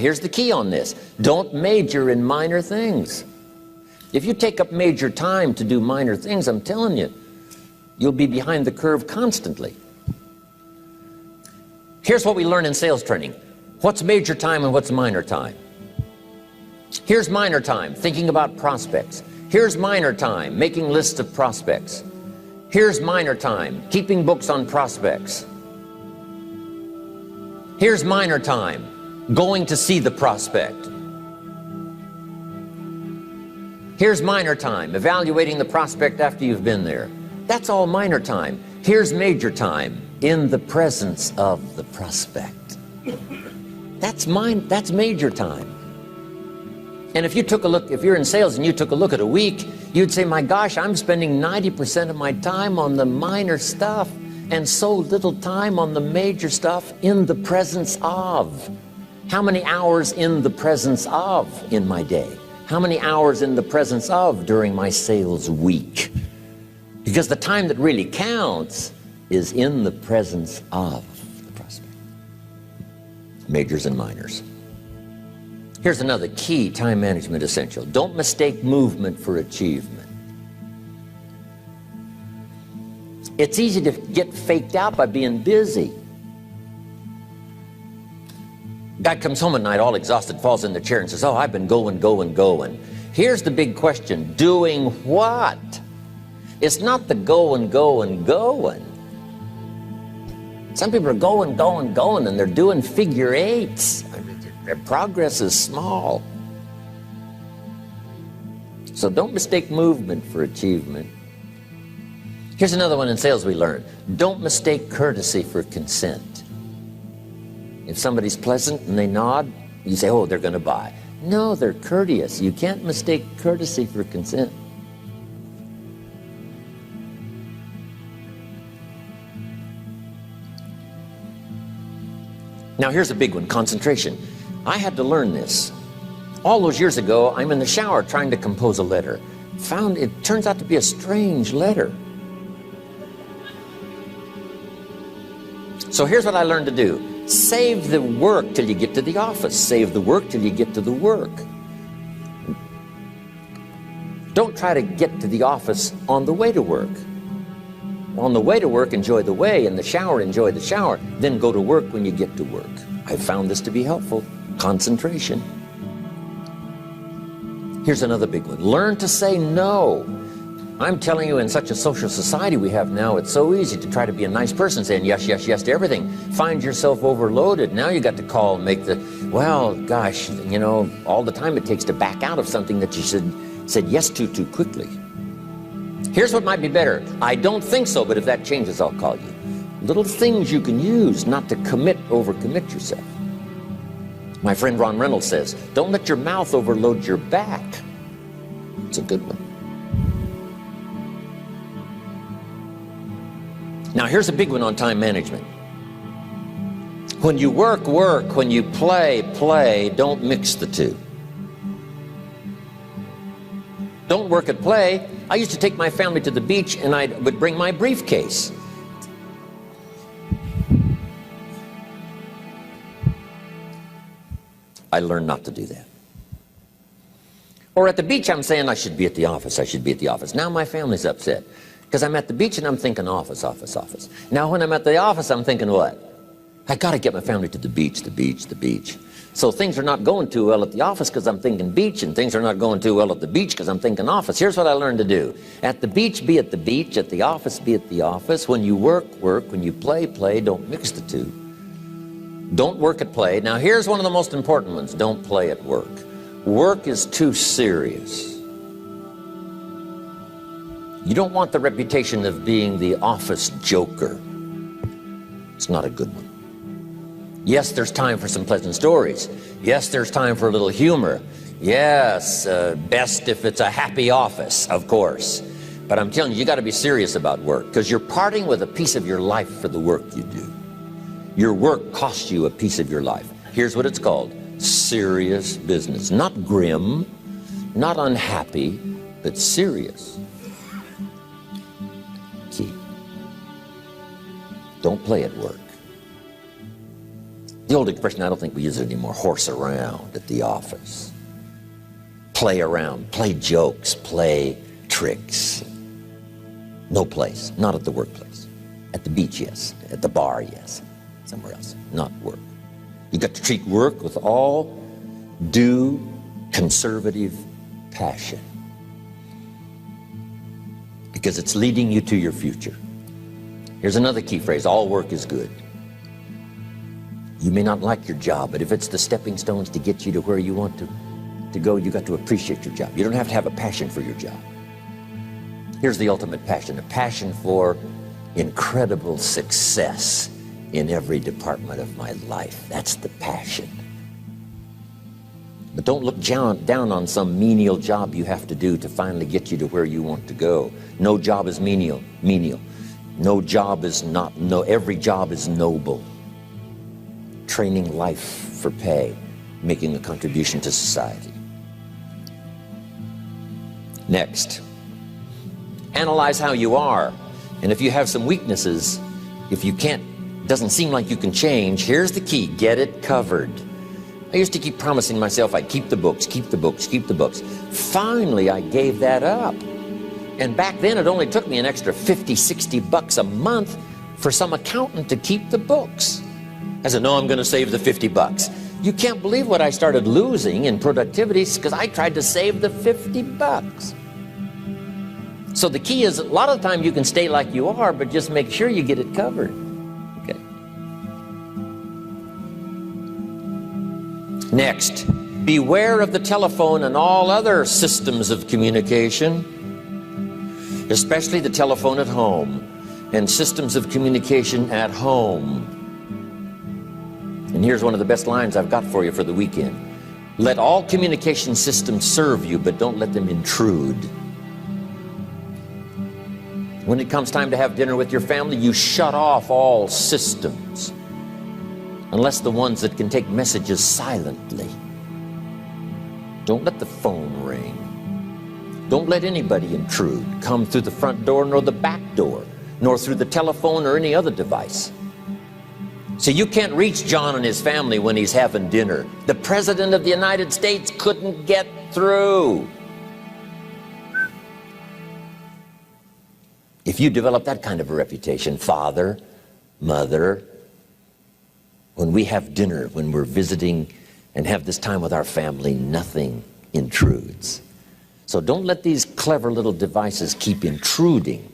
Here's the key on this. Don't major in minor things. If you take up major time to do minor things, I'm telling you, you'll be behind the curve constantly. Here's what we learn in sales training. What's major time and what's minor time? Here's minor time, thinking about prospects. Here's minor time, making lists of prospects. Here's minor time, keeping books on prospects. Here's minor time, going to see the prospect. Here's minor time, evaluating the prospect after you've been there. That's all minor time. Here's major time, in the presence of the prospect. That's major time. And if you took a look, if you're in sales and you took a look at a week, you'd say, my gosh, I'm spending 90% of my time on the minor stuff and so little time on the major stuff in the presence of. How many hours in the presence of in my day? How many hours in the presence of during my sales week? Because the time that really counts is in the presence of the prospect. Majors and minors. Here's another key time management essential. Don't mistake movement for achievement. It's easy to get faked out by being busy. Guy comes home at night all exhausted, falls in the chair and says, oh, I've been going. Here's the big question. Doing what? It's not the going. Some people are going, and they're doing figure eights. Their progress is small. So don't mistake movement for achievement. Here's another one in sales we learned. Don't mistake courtesy for consent. If somebody's pleasant and they nod, you say, oh, they're going to buy. No, they're courteous. You can't mistake courtesy for consent. Now here's a big one, concentration. I had to learn this. All those years ago, I'm in the shower trying to compose a letter. Found it turns out to be a strange letter. So here's what I learned to do. Save the work till you get to the office. Save the work till you get to the work. Don't try to get to the office on the way to work. On the way to work, enjoy the way. In the shower, enjoy the shower. Then go to work when you get to work. I found this to be helpful. Concentration. Here's another big one. Learn to say no. I'm telling you, in such a social society we have now, it's so easy to try to be a nice person, saying yes to everything. Find yourself overloaded. Now you got to call and make the, well, gosh, you know, all the time it takes to back out of something that you said yes to too quickly. Here's what might be better. I don't think so, but if that changes, I'll call you. Little things you can use not to overcommit yourself. My friend Ron Reynolds says, don't let your mouth overload your back. It's a good one. Now here's a big one on time management. When you work, when you play, don't mix the two. Don't work at play. I used to take my family to the beach and I would bring my briefcase. I learned not to do that. Or at the beach, I'm saying I should be at the office. Now my family's upset because I'm at the beach and I'm thinking office. Now when I'm at the office, I'm thinking what? I got to get my family to the beach. So things are not going too well at the office because I'm thinking beach, and things are not going too well at the beach because I'm thinking office. Here's what I learned to do. At the beach, be at the beach. At the office, be at the office. When you work. When you play. Don't mix the two. Don't work at play. Now here's one of the most important ones. Don't play at work. Work is too serious. You don't want the reputation of being the office joker. It's not a good one. Yes, there's time for some pleasant stories. Yes, there's time for a little humor. Yes, best if it's a happy office, of course. But I'm telling you, you got to be serious about work because you're parting with a piece of your life for the work you do. Your work costs you a piece of your life. Here's what it's called. Serious business. Not grim, not unhappy, but serious. Key. Don't play at work. The old expression, I don't think we use it anymore, horse around at the office. Play around, play jokes, play tricks. No place, not at the workplace. At the beach, yes. At the bar, yes. Somewhere else, not work. You've got to treat work with all due conservative passion, because it's leading you to your future. Here's another key phrase: all work is good. You may not like your job, but if it's the stepping stones to get you to where you want to go, you got to appreciate your job. You don't have to have a passion for your job. Here's the ultimate passion: a passion for incredible success in every department of my life. That's the passion. But don't look down on some menial job you have to do to finally get you to where you want to go. No job is menial. No job is not, every job is noble. Training life for pay, making a contribution to society. Next, analyze how you are. And if you have some weaknesses, if you doesn't seem like you can change, here's the key: get it covered. I used to keep promising myself I'd keep the books, keep the books, keep the books. Finally, I gave that up. And back then, it only took me an extra $50, $60 a month for some accountant to keep the books. I said, no, I'm going to save the $50. You can't believe what I started losing in productivity because I tried to save the $50. So the key is, a lot of the time you can stay like you are, but just make sure you get it covered. Okay. Next, beware of the telephone and all other systems of communication, especially the telephone at home and systems of communication at home. And here's one of the best lines I've got for you for the weekend: let all communication systems serve you, but don't let them intrude. When it comes time to have dinner with your family, you shut off all systems, unless the ones that can take messages silently. Don't let the phone ring. Don't let anybody intrude, come through the front door nor the back door, nor through the telephone or any other device. So you can't reach John and his family when he's having dinner. The President of the United States couldn't get through. If you develop that kind of a reputation, father, mother, when we have dinner, when we're visiting and have this time with our family, nothing intrudes. So don't let these clever little devices keep intruding.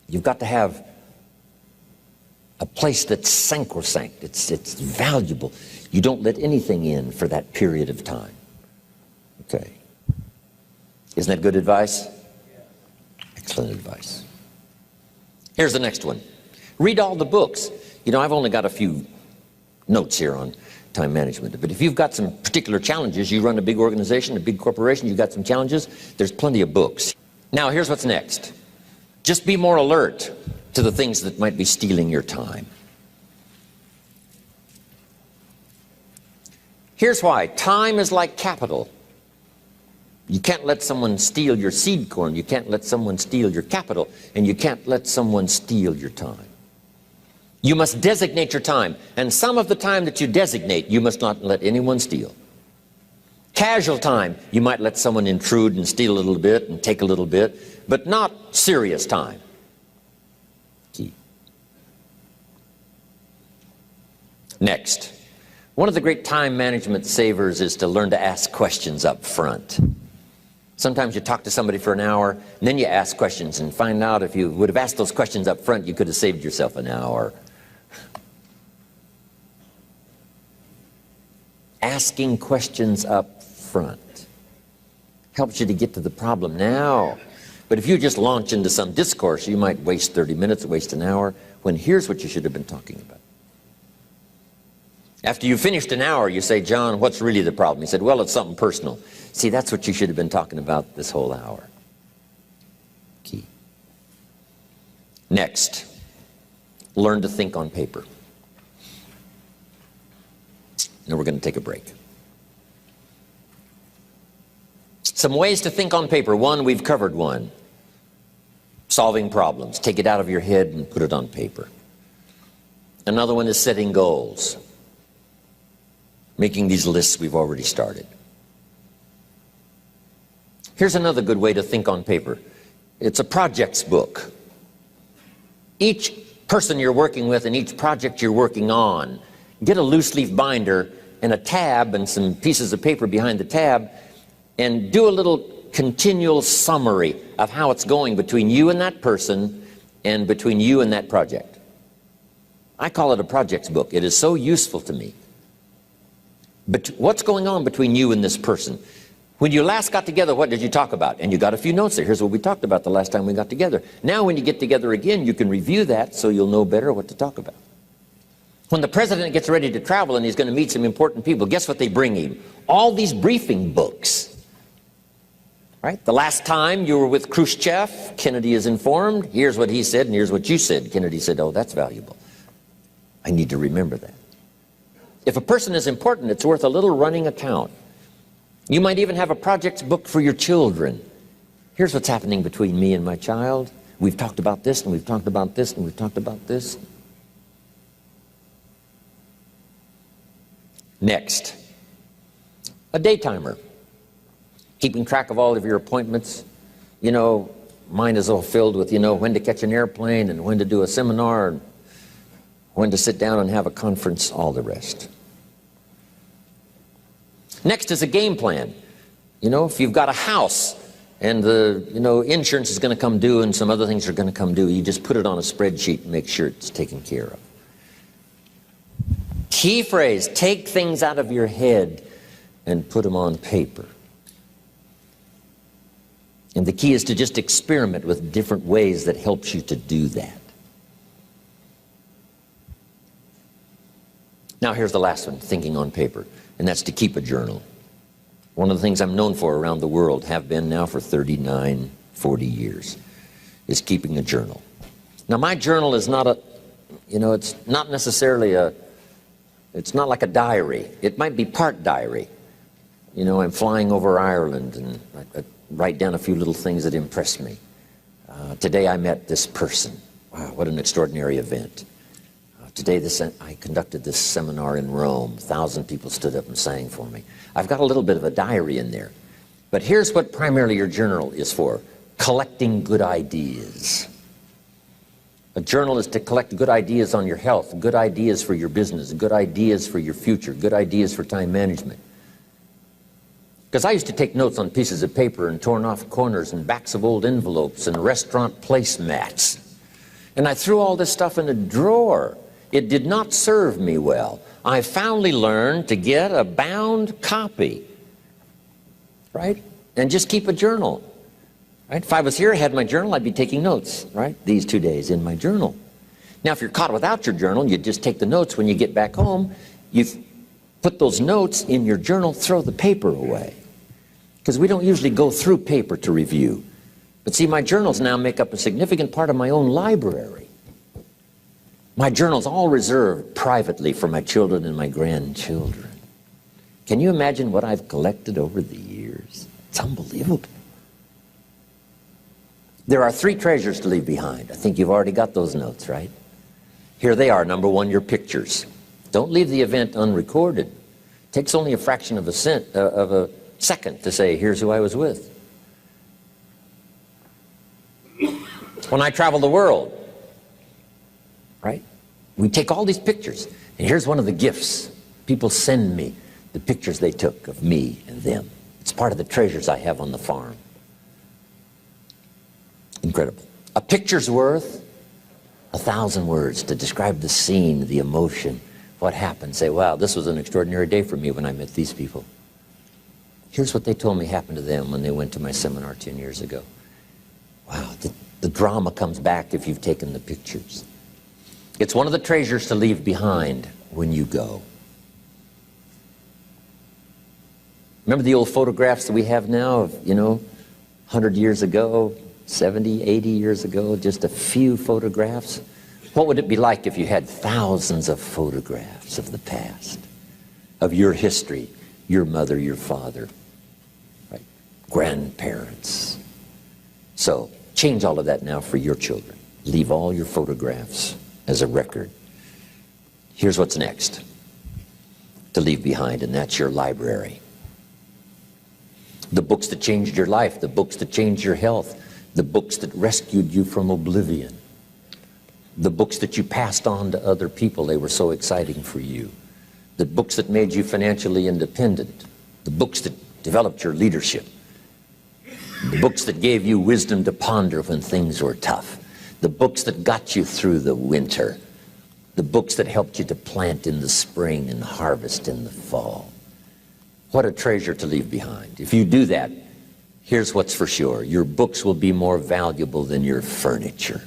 You've got to have a place that's sacrosanct, it's valuable. You don't let anything in for that period of time. Okay. Isn't that good advice? Excellent advice. Here's the next one. Read all the books. You know, I've only got a few notes here on time management, but if you've got some particular challenges, you run a big organization, a big corporation, you've got some challenges, there's plenty of books. Now, here's what's next. Just be more alert to the things that might be stealing your time. Here's why. Time is like capital. You can't let someone steal your seed corn. You can't let someone steal your capital. And you can't let someone steal your time. You must designate your time. And some of the time that you designate, you must not let anyone steal. Casual time, you might let someone intrude and steal a little bit and take a little bit, but not serious time. Key. Next, one of the great time management savers is to learn to ask questions up front. Sometimes you talk to somebody for an hour, and then you ask questions and find out if you would have asked those questions up front, you could have saved yourself an hour. Asking questions up front helps you to get to the problem now. But if you just launch into some discourse, you might waste 30 minutes, waste an hour, when here's what you should have been talking about. After you finished an hour, you say, John, what's really the problem? He said, well, it's something personal. See, that's what you should have been talking about this whole hour. Key. Next, learn to think on paper. Now we're going to take a break. Some ways to think on paper. One, we've covered one. Solving problems. Take it out of your head and put it on paper. Another one is setting goals. Making these lists we've already started. Here's another good way to think on paper. It's a projects book. Each person you're working with and each project you're working on, get a loose leaf binder and a tab and some pieces of paper behind the tab and do a little continual summary of how it's going between you and that person and between you and that project. I call it a projects book. It is so useful to me. But what's going on between you and this person? When you last got together, what did you talk about? And you got a few notes there. Here's what we talked about the last time we got together. Now when you get together again, you can review that so you'll know better what to talk about. When the president gets ready to travel and he's going to meet some important people, guess what they bring him? All these briefing books. Right? The last time you were with Khrushchev, Kennedy is informed. Here's what he said and here's what you said. Kennedy said, oh, that's valuable. I need to remember that. If a person is important, it's worth a little running account. You might even have a projects book for your children. Here's what's happening between me and my child. We've talked about this, and we've talked about this, and we've talked about this. Next, a day timer. Keeping track of all of your appointments. You know, mine is all filled with, when to catch an airplane and when to do a seminar and when to sit down and have a conference, all the rest. Next is a game plan. If you've got a house and the, insurance is going to come due and some other things are going to come due, you just put it on a spreadsheet and make sure it's taken care of. Key phrase, take things out of your head and put them on paper. And the key is to just experiment with different ways that helps you to do that. Now here's the last one, thinking on paper, and that's to keep a journal. One of the things I'm known for around the world, have been now for 39, 40 years, is keeping a journal. Now my journal is not it's not necessarily it's not like a diary. It might be part diary. I'm flying over Ireland and I write down a few little things that impress me. Today I met this person. Wow, what an extraordinary event. Today I conducted this seminar in Rome. 1,000 people stood up and sang for me. I've got a little bit of a diary in there. But here's what primarily your journal is for. Collecting good ideas. A journal is to collect good ideas on your health, good ideas for your business, good ideas for your future, good ideas for time management. Because I used to take notes on pieces of paper and torn off corners and backs of old envelopes and restaurant placemats. And I threw all this stuff in a drawer. It did not serve me well. I finally learned to get a bound copy, right? And just keep a journal, right? If I was here, I had my journal, I'd be taking notes, right? These 2 days in my journal. Now, if you're caught without your journal, you just take the notes. When you get back home, you put those notes in your journal, throw the paper away. Because we don't usually go through paper to review. But see, my journals now make up a significant part of my own library. My journal's all reserved privately for my children and my grandchildren. Can you imagine what I've collected over the years? It's unbelievable. There are 3 treasures to leave behind. I think you've already got those notes, right? Here they are. Number 1, your pictures. Don't leave the event unrecorded. It takes only a fraction of a second to say, here's who I was with. When I travel the world, right? We take all these pictures, and here's one of the gifts. People send me the pictures they took of me and them. It's part of the treasures I have on the farm. Incredible. A picture's worth 1,000 words to describe the scene, the emotion, what happened. Say, wow, this was an extraordinary day for me when I met these people. Here's what they told me happened to them when they went to my seminar 10 years ago. Wow, the drama comes back if you've taken the pictures. It's one of the treasures to leave behind when you go. Remember the old photographs that we have now of, 100 years ago, 70, 80 years ago, just a few photographs? What would it be like if you had thousands of photographs of the past, of your history, your mother, your father, right? Grandparents? So change all of that now for your children. Leave all your photographs as a record Here's what's next to leave behind, and that's your library. The books that changed your life, the books that changed your health, the books that rescued you from oblivion, the books that you passed on to other people, they were so exciting for you, the books that made you financially independent, the books that developed your leadership, the books that gave you wisdom to ponder when things were tough, the books that got you through the winter, the books that helped you to plant in the spring and harvest in the fall. What a treasure to leave behind. If you do that, here's what's for sure. Your books will be more valuable than your furniture.